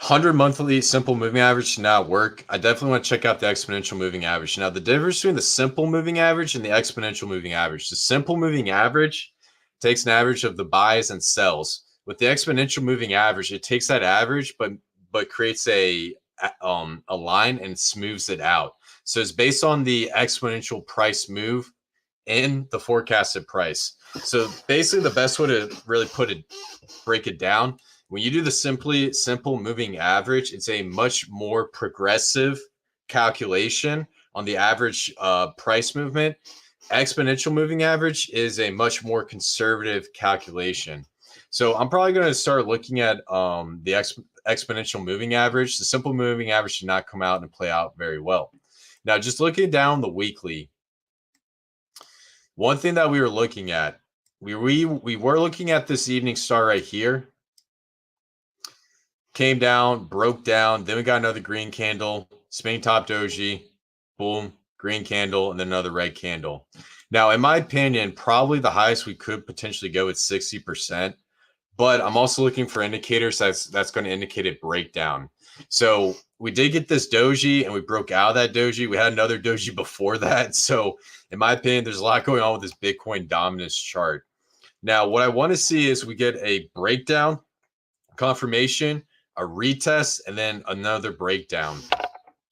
100 monthly simple moving average should not work. I definitely want to check out the exponential moving average. Now, the difference between the simple moving average and the exponential moving average, the simple moving average takes an average of the buys and sells. With the exponential moving average, it takes that average, but creates a line and smooths it out. So it's based on the exponential price move in the forecasted price. So basically, the best way to really break it down, when you do the simple moving average, it's a much more progressive calculation on the average price movement. Exponential moving average is a much more conservative calculation. So I'm probably going to start looking at the exponential moving average. The simple moving average should not come out and play out very well. Now, just looking down the weekly, one thing that we were looking at, we were looking at this evening star right here. Came down, broke down, then we got another green candle, spinning top doji, boom, green candle, and then another red candle. Now, in my opinion, probably the highest we could potentially go at 60%, but I'm also looking for indicators that's going to indicate a breakdown. So we did get this doji and we broke out of that doji. We had another doji before that. So in my opinion, there's a lot going on with this Bitcoin dominance chart. Now, what I want to see is we get a breakdown, confirmation, a retest, and then another breakdown.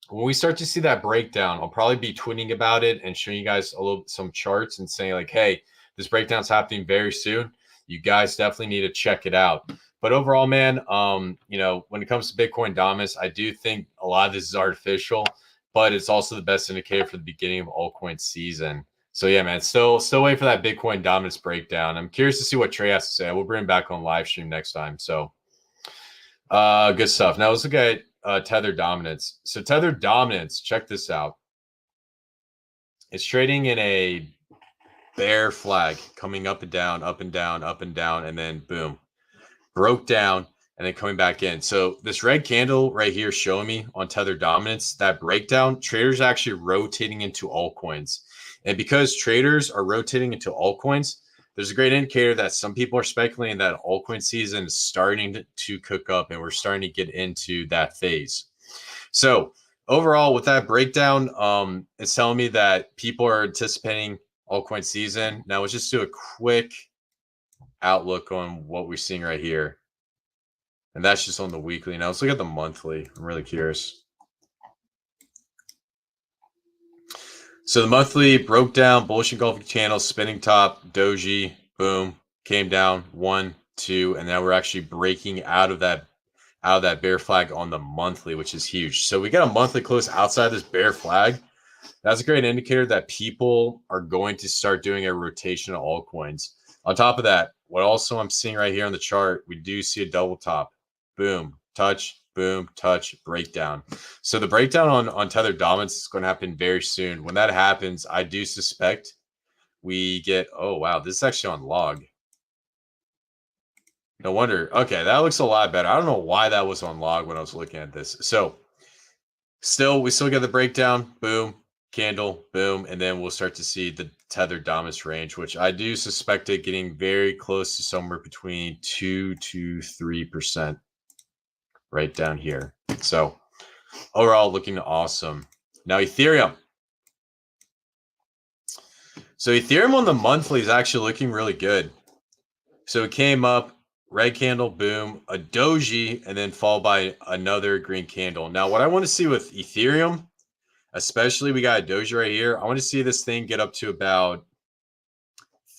When we start to see that breakdown, I'll probably be tweeting about it and showing you guys some charts and saying like, hey, this breakdown's happening very soon. You guys definitely need to check it out. But overall, man, when it comes to Bitcoin dominance, I do think a lot of this is artificial, but it's also the best indicator for the beginning of altcoin season. So yeah, man, still wait for that Bitcoin dominance breakdown. I'm curious to see what Trey has to say. We'll bring him back on live stream next time. So good stuff. Now let's look at Tether dominance. So Tether dominance, check this out. It's trading in a bear flag, coming up and down, up and down, up and down, and then boom, broke down and then coming back in. So this red candle right here showing me on Tether dominance, that breakdown, traders are actually rotating into altcoins. And because traders are rotating into altcoins, there's a great indicator that some people are speculating that altcoin season is starting to cook up and we're starting to get into that phase. So overall, with that breakdown, it's telling me that people are anticipating altcoin season. Now let's just do a quick outlook on what we're seeing right here. And that's just on the weekly. Now let's look at the monthly. I'm really curious. So the monthly broke down, bullish engulfing channel, spinning top, doji, boom, came down 1, 2, and now we're actually breaking out of that bear flag on the monthly, which is huge. So we got a monthly close outside this bear flag. That's a great indicator that people are going to start doing a rotation of altcoins. On top of that, what also I'm seeing right here on the chart, we do see a double top, boom, touch, boom, touch, breakdown. So the breakdown on Tether dominance is going to happen very soon. When that happens, I do suspect we get, oh, wow, this is actually on log. No wonder. Okay, that looks a lot better. I don't know why that was on log when I was looking at this. So we still get the breakdown, boom, candle, boom, and then we'll start to see the tethered dominance range, which I do suspect it getting very close to somewhere between 2 to 3% right down here. So overall, looking awesome. Now Ethereum. So Ethereum on the monthly is actually looking really good. So it came up, red candle, boom, a doji, and then followed by another green candle. Now, what I want to see with Ethereum, especially we got a doji right here. I want to see this thing get up to about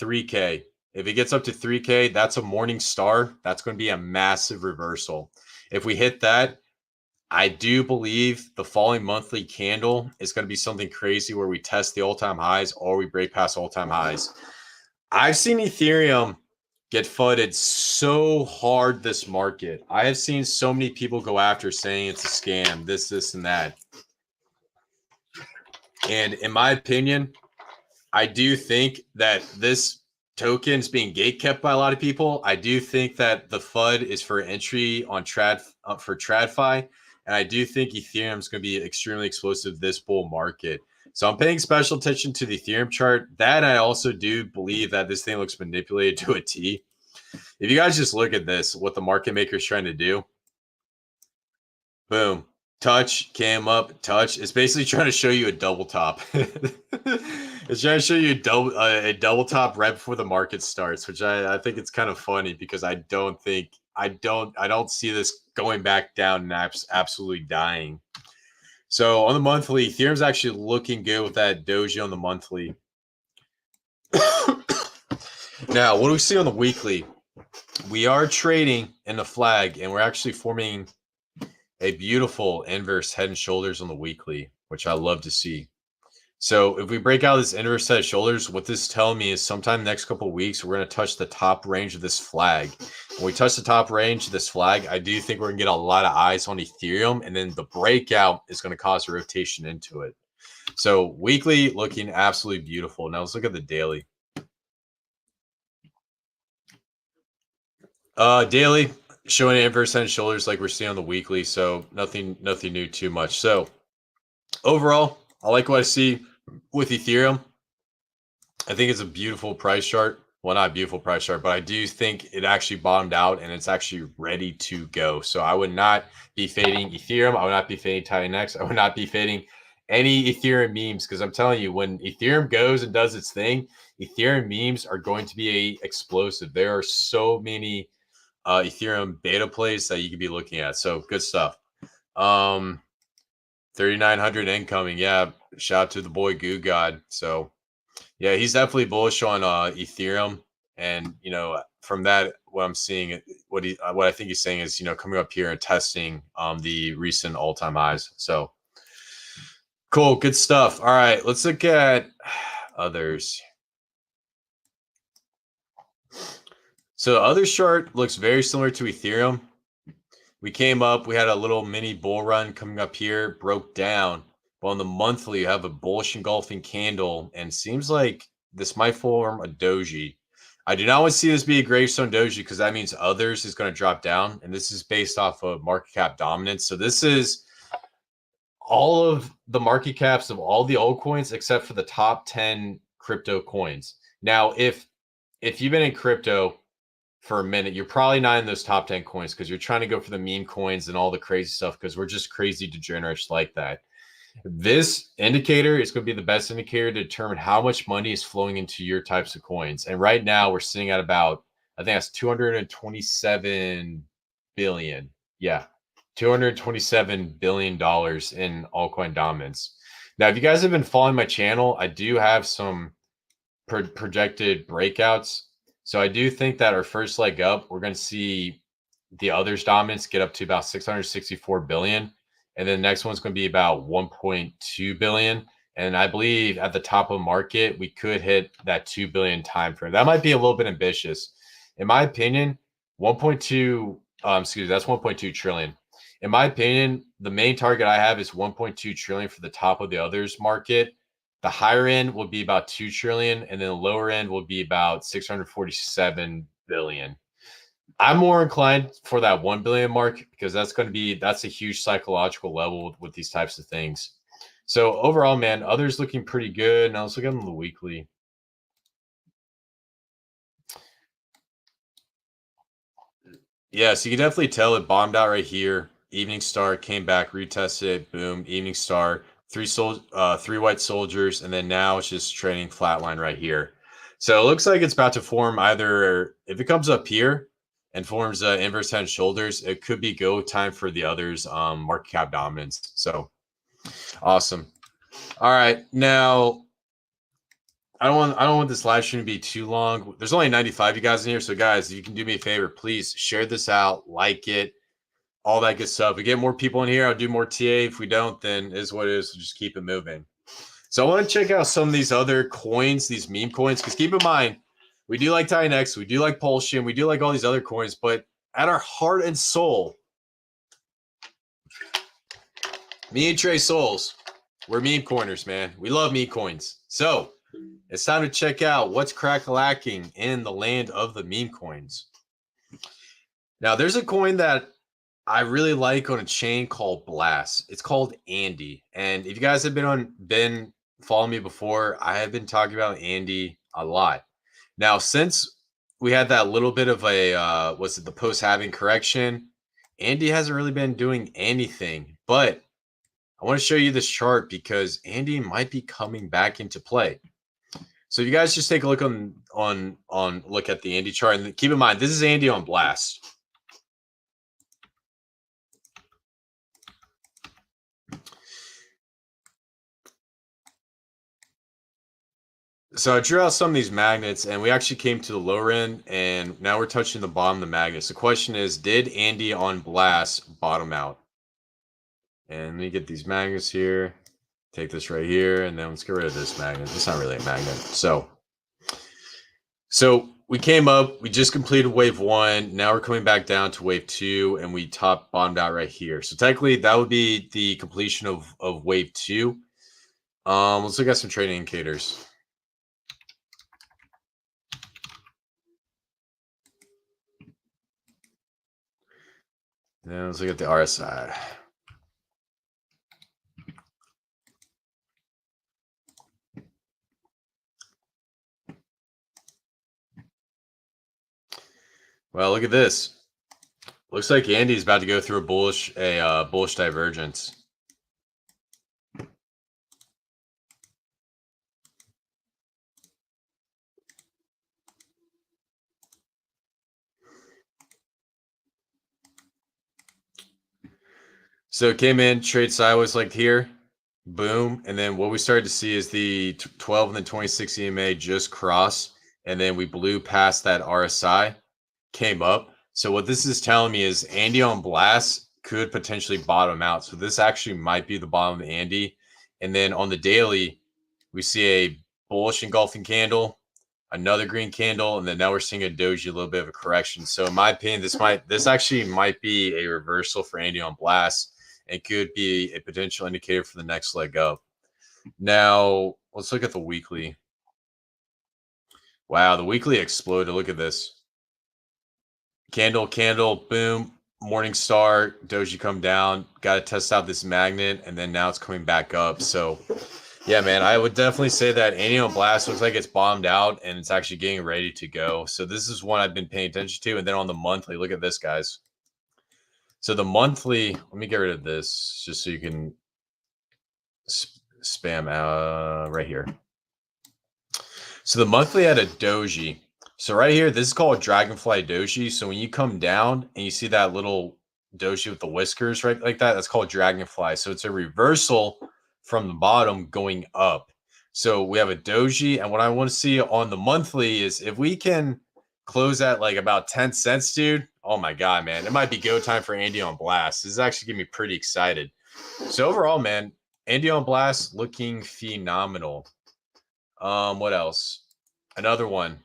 3K. If it gets up to 3K, that's a morning star. That's going to be a massive reversal. If we hit that, I do believe the following monthly candle is going to be something crazy where we test the all-time highs or we break past all-time highs. I've seen Ethereum get fudded so hard this market. I have seen so many people go after saying it's a scam, this, and that. And in my opinion, I do think that this token is being gatekept by a lot of people. I do think that the FUD is for entry on for TradFi. And I do think Ethereum is going to be extremely explosive this bull market. So I'm paying special attention to the Ethereum chart. That I also do believe that this thing looks manipulated to a T. If you guys just look at this, what the market maker is trying to do, boom, touch, came up, touch. It's basically trying to show you a double top. It's trying to show you a double top right before the market starts, which I think it's kind of funny because I don't see this going back down and absolutely dying. So on the monthly, Ethereum's actually looking good with that doji on the monthly. Now, what do we see on the weekly? We are trading in the flag, and we're actually forming a beautiful inverse head and shoulders on the weekly, which I love to see. So if we break out this inverse head and shoulders, what this is telling me is sometime next couple of weeks, we're going to touch the top range of this flag. When we touch the top range of this flag, I do think we're going to get a lot of eyes on Ethereum, and then the breakout is going to cause a rotation into it. So weekly looking absolutely beautiful. Now let's look at the daily. Daily showing inverse head and shoulders like we're seeing on the weekly, so nothing new too much. So overall, I like what I see with Ethereum. I think it's a beautiful price chart. Well, not a beautiful price chart, but I do think it actually bottomed out and it's actually ready to go. So I would not be fading Ethereum. I would not be fading TitanX. I would not be fading any Ethereum memes because I'm telling you, when Ethereum goes and does its thing, Ethereum memes are going to be explosive. There are so many Ethereum beta plays that you could be looking at. So good stuff. 3,900 incoming. Yeah. Shout out to the boy Goo God. So yeah, he's definitely bullish on Ethereum. And, you know, from that, what I'm seeing, what I think he's saying is, you know, coming up here and testing the recent all-time highs. So cool. Good stuff. All right. Let's look at others. So the other chart looks very similar to Ethereum. We came up, we had a little mini bull run coming up here, broke down. But on the monthly, you have a bullish engulfing candle, and seems like this might form a doji. I do not want to see this be a gravestone doji because that means others is going to drop down, and this is based off of market cap dominance. So this is all of the market caps of all the altcoins except for the top 10 crypto coins. Now, if you've been in crypto for a minute, you're probably not in those top 10 coins because you're trying to go for the meme coins and all the crazy stuff because we're just crazy degenerates like that. This indicator is going to be the best indicator to determine how much money is flowing into your types of coins. And right now we're sitting at about, I think that's 227 billion. Yeah. $227 billion in altcoin dominance. Now, if you guys have been following my channel, I do have some projected breakouts. So I do think that our first leg up, we're going to see the others dominance get up to about 664 billion. And then the next one's going to be about 1.2 billion. And I believe at the top of the market, we could hit that 2 billion time frame. That might be a little bit ambitious. In my opinion, 1.2, that's 1.2 trillion. In my opinion, the main target I have is 1.2 trillion for the top of the others market. The higher end will be about 2 trillion, and then the lower end will be about 647 billion. I'm more inclined for that 1 billion mark because that's a huge psychological level with these types of things. So overall, man, others looking pretty good. Now let's look at them on the weekly. Yeah, so you can definitely tell it bombed out right here. Evening Star came back, retested it, boom, Evening Star, three white soldiers, and then now it's just trading flatline right here. So it looks like it's about to form either if it comes up here and forms inverse head and shoulders, it could be go time for the others market cap dominance. So awesome. All right, now I don't want this live stream to be too long. There's only 95 you guys in here, so guys, if you can do me a favor, please share this out, like it, all that good stuff. If we get more people in here, I'll do more TA. If we don't, then it is what it is. So just keep it moving. So I want to check out some of these other coins, these meme coins, because keep in mind, we do like TitanX, we do like Pulsion, we do like all these other coins, but at our heart and soul, me and Trey Souls, we're meme coiners, man. We love meme coins. So it's time to check out what's crack-a-lacking in the land of the meme coins. Now, there's a coin that I really like on a chain called Blast. It's called Andy. And if you guys have been following me before, I have been talking about Andy a lot. Now, since we had that little bit of a was it the post-halving correction, Andy hasn't really been doing anything. But I want to show you this chart because Andy might be coming back into play. So you guys just take a look look at the Andy chart, and keep in mind this is Andy on Blast. So I drew out some of these magnets, and we actually came to the lower end, and now we're touching the bottom of the magnets. The question is, did Andy on Blast bottom out? And let me get these magnets here. Take this right here, and then let's get rid of this magnet. It's not really a magnet. So we came up, we just completed wave 1. Now we're coming back down to wave 2, and we bottomed out right here. So technically, that would be the completion of wave 2. Let's look at some trading indicators. Now let's look at the RSI. Well, look at this. Looks like Andy's about to go through a bullish divergence. So it came in, trade sideways like here, boom. And then what we started to see is the 12 and the 26 EMA just cross. And then we blew past that RSI, came up. So what this is telling me is Andy on Blast could potentially bottom out. So this actually might be the bottom of Andy. And then on the daily, we see a bullish engulfing candle, another green candle, and then now we're seeing a doji, a little bit of a correction. So in my opinion, this actually might be a reversal for Andy on Blast. It could be a potential indicator for the next leg up. Now, let's look at the weekly. Wow, the weekly exploded. Look at this. Candle, boom, morning star, doji come down. Got to test out this magnet, and then now it's coming back up. So, yeah, man, I would definitely say that Andy on Blast looks like it's bombed out, and it's actually getting ready to go. So this is one I've been paying attention to. And then on the monthly, look at this, guys. So the monthly, let me get rid of this just so you can spam right here. So the monthly had a doji. So right here, this is called Dragonfly Doji. So when you come down and you see that little doji with the whiskers, right, like that, that's called Dragonfly. So it's a reversal from the bottom going up. So we have a doji, and what I want to see on the monthly is if we can close at like about 10 cents, dude. Oh my God, man. It might be go time for Andy on Blast. This is actually getting me pretty excited. So overall, man, Andy on Blast looking phenomenal. What else? Another one.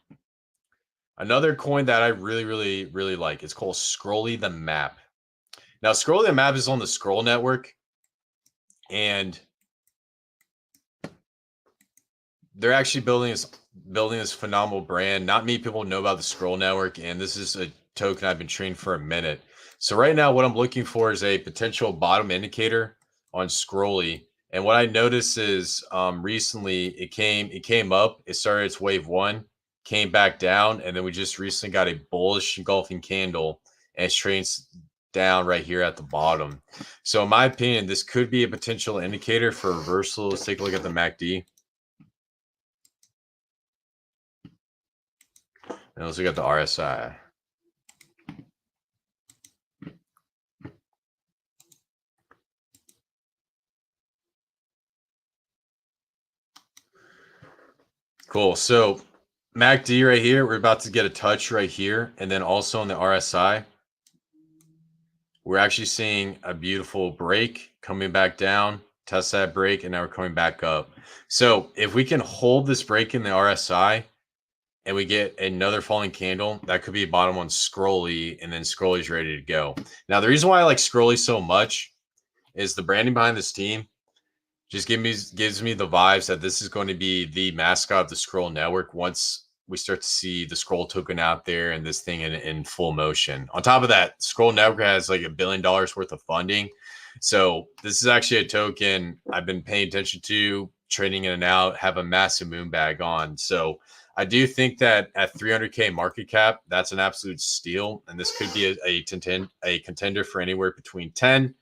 Another coin that I really, really, really like. It's called Scrolly the Map. Now, Scrolly the Map is on the Scroll Network, and they're actually building this phenomenal brand. Not many people know about the Scroll Network, and this is a token I've been trading for a minute. So right now, what I'm looking for is a potential bottom indicator on Scrolly. And what I noticed is recently it came up, it started its wave one, came back down, and then we just recently got a bullish engulfing candle and it's trading down right here at the bottom. So in my opinion, this could be a potential indicator for reversal. Let's take a look at the MACD. And let's look at the RSI. Cool. So MACD right here, we're about to get a touch right here. And then also on the RSI, we're actually seeing a beautiful break coming back down, test that break, and now we're coming back up. So if we can hold this break in the RSI and we get another falling candle, that could be bottom on Scrolly, and then Scrolly's ready to go. Now, the reason why I like Scrolly so much is the branding behind this team just gives me the vibes that this is going to be the mascot of the Scroll network once we start to see the Scroll token out there and this thing in full motion. On top of that, Scroll network has like $1 billion worth of funding. So this is actually a token I've been paying attention to, trading in and out, have a massive moon bag on. So I do think that at 300K market cap, that's an absolute steal. And this could be a contender for anywhere between 10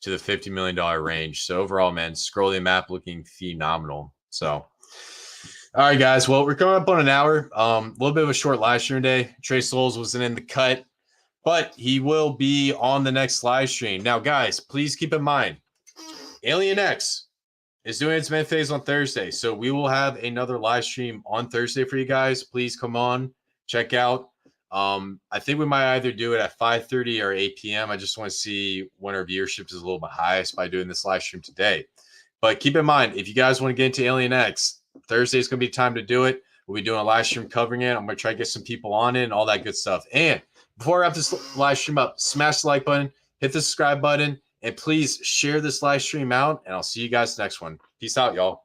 to the $50 million range. So overall, man, scrolling map looking phenomenal. So, all right, guys. Well, we're coming up on an hour. A little bit of a short live stream today. Trey Souls wasn't in the cut, but he will be on the next live stream. Now, guys, please keep in mind, Alien X is doing its mid phase on Thursday. So we will have another live stream on Thursday for you guys. Please come on, check out. I think we might either do it at 5:30 or 8 p.m. I just want to see when our viewership is a little bit highest by doing this live stream today. But keep in mind, if you guys want to get into Alien X, Thursday is going to be time to do it. We'll be doing a live stream covering it. I'm going to try to get some people on it and all that good stuff. And before I wrap this live stream up, smash the like button, hit the subscribe button, and please share this live stream out. And I'll see you guys next one. Peace out, y'all.